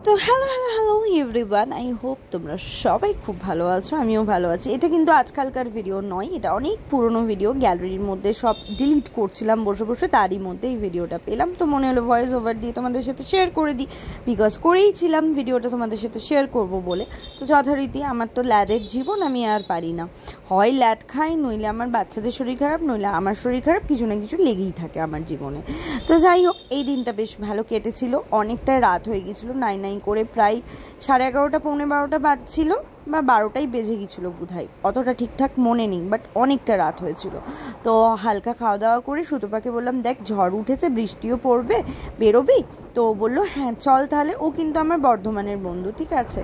তো hello everyone, I hope তোমরা সবাই খুব ভালো আছো। আমিও ভালো আছি। এটা কিন্তু আজকালকার ভিডিও নয়, এটা অনেক পুরনো ভিডিও। গ্যালারির মধ্যে সব ডিলিট করছিলাম বসে বসে, তারই মধ্যে এই ভিডিওটা পেলাম, তো মনে হলো ভয়েস ওভার দিয়ে তোমাদের সাথে শেয়ার করে দিই। বিকজ করেইছিলাম ভিডিওটা তোমাদের সাথে শেয়ার করব বলে। তো যথারীতি আমার তো ল্যাদের জীবন, আমি আর পারি না, হয় ল্যাদ খাই, নইলে আমার বাচ্চাদের শরীর খারাপ, নইলে আমার শরীর খারাপ, কিছু না কিছু লেগেই থাকে আমার জীবনে। তো যাই হোক, এই দিনটা বেশ ভালো কেটেছিল। অনেকটাই রাত হয়ে গেছিলো, নাই করে প্রায় 11:30 পৌনে 12টা বাজছিল, বা 12টাই বেজে গেছিলো বোধহয়, অতটা ঠিকঠাক মনে নেই, বাট অনেকটা রাত হয়েছিল। তো হালকা খাওয়া দাওয়া করে সুতপাকে বললাম, দেখ ঝড় উঠেছে, বৃষ্টিও পড়বে, বেরোবি? তো বললো হ্যাঁ চল তাহলে। ও কিন্তু আমার বর্ধমানের বন্ধু, ঠিক আছে।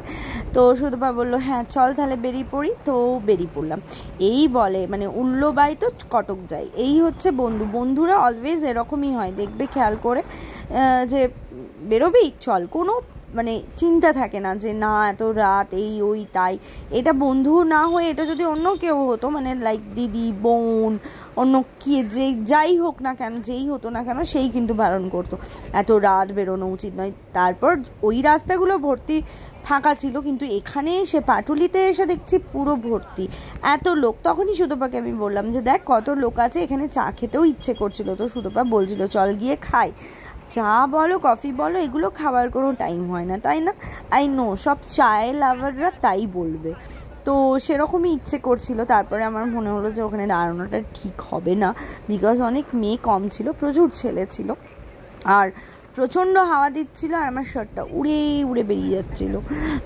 তো সুতপা বললো হ্যাঁ চল তাহলে বেরিয়ে পড়ি। তো বেরিয়ে পড়লাম। এই বলে মানে উল্লো বাই তো কটক যায়, এই হচ্ছে বন্ধুরা অলওয়েজ এরকমই হয়, দেখবে খেয়াল করে, যে বেরোবি চল, কোনো মানে চিন্তা থাকে না যে না এত রাত, এই ওই তাই। এটা বন্ধু না হয়ে এটা যদি অন্য কেউ হতো, মানে লাইক দিদি, বোন, অন্য কি যাই হোক না কেন, যেই হতো না কেন, সেই কিন্তু বারণ করতো এত রাত বেরোনো উচিত নয়। তারপর ওই রাস্তাগুলো ভর্তি ফাঁকা ছিল, কিন্তু এখানে এসে পাটুলিতে এসে দেখছি পুরো ভর্তি এত লোক। তখনই সুতপাকে আমি বললাম যে দেখ কত লোক আছে, এখানে চা খেতেও ইচ্ছে করছিল। তো সুতপা বলছিল চল গিয়ে খাই। চা বলো, কফি বলো, এগুলো খাওয়ার কোনো টাইম হয় না, তাই না? আই নো সব চায়ের লাভাররা তাই বলবে। তো সেরকমই ইচ্ছে করছিল। তারপরে আমার মনে হলো যে ওখানে দাঁড়ানোটা ঠিক হবে না, বিকজ অনেক মেয়ে কম ছিল, প্রচুর ছেলে ছিল, আর প্রচণ্ড হাওয়া দিচ্ছিলো, আর আমার শার্টটা উড়ে উড়ে বেরিয়ে যাচ্ছিলো।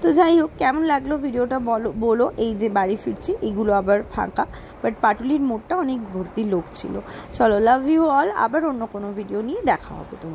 তো যাই হোক, কেমন লাগলো ভিডিওটা বলো। এই যে বাড়ি ফিরছি, এগুলো আবার ফাঁকা, বাট পাটুলির মোড়টা অনেক ভর্তি লোক ছিল। চলো, লাভ ইউ অল। আবার অন্য কোনো ভিডিও নিয়ে দেখা হবে তোমার।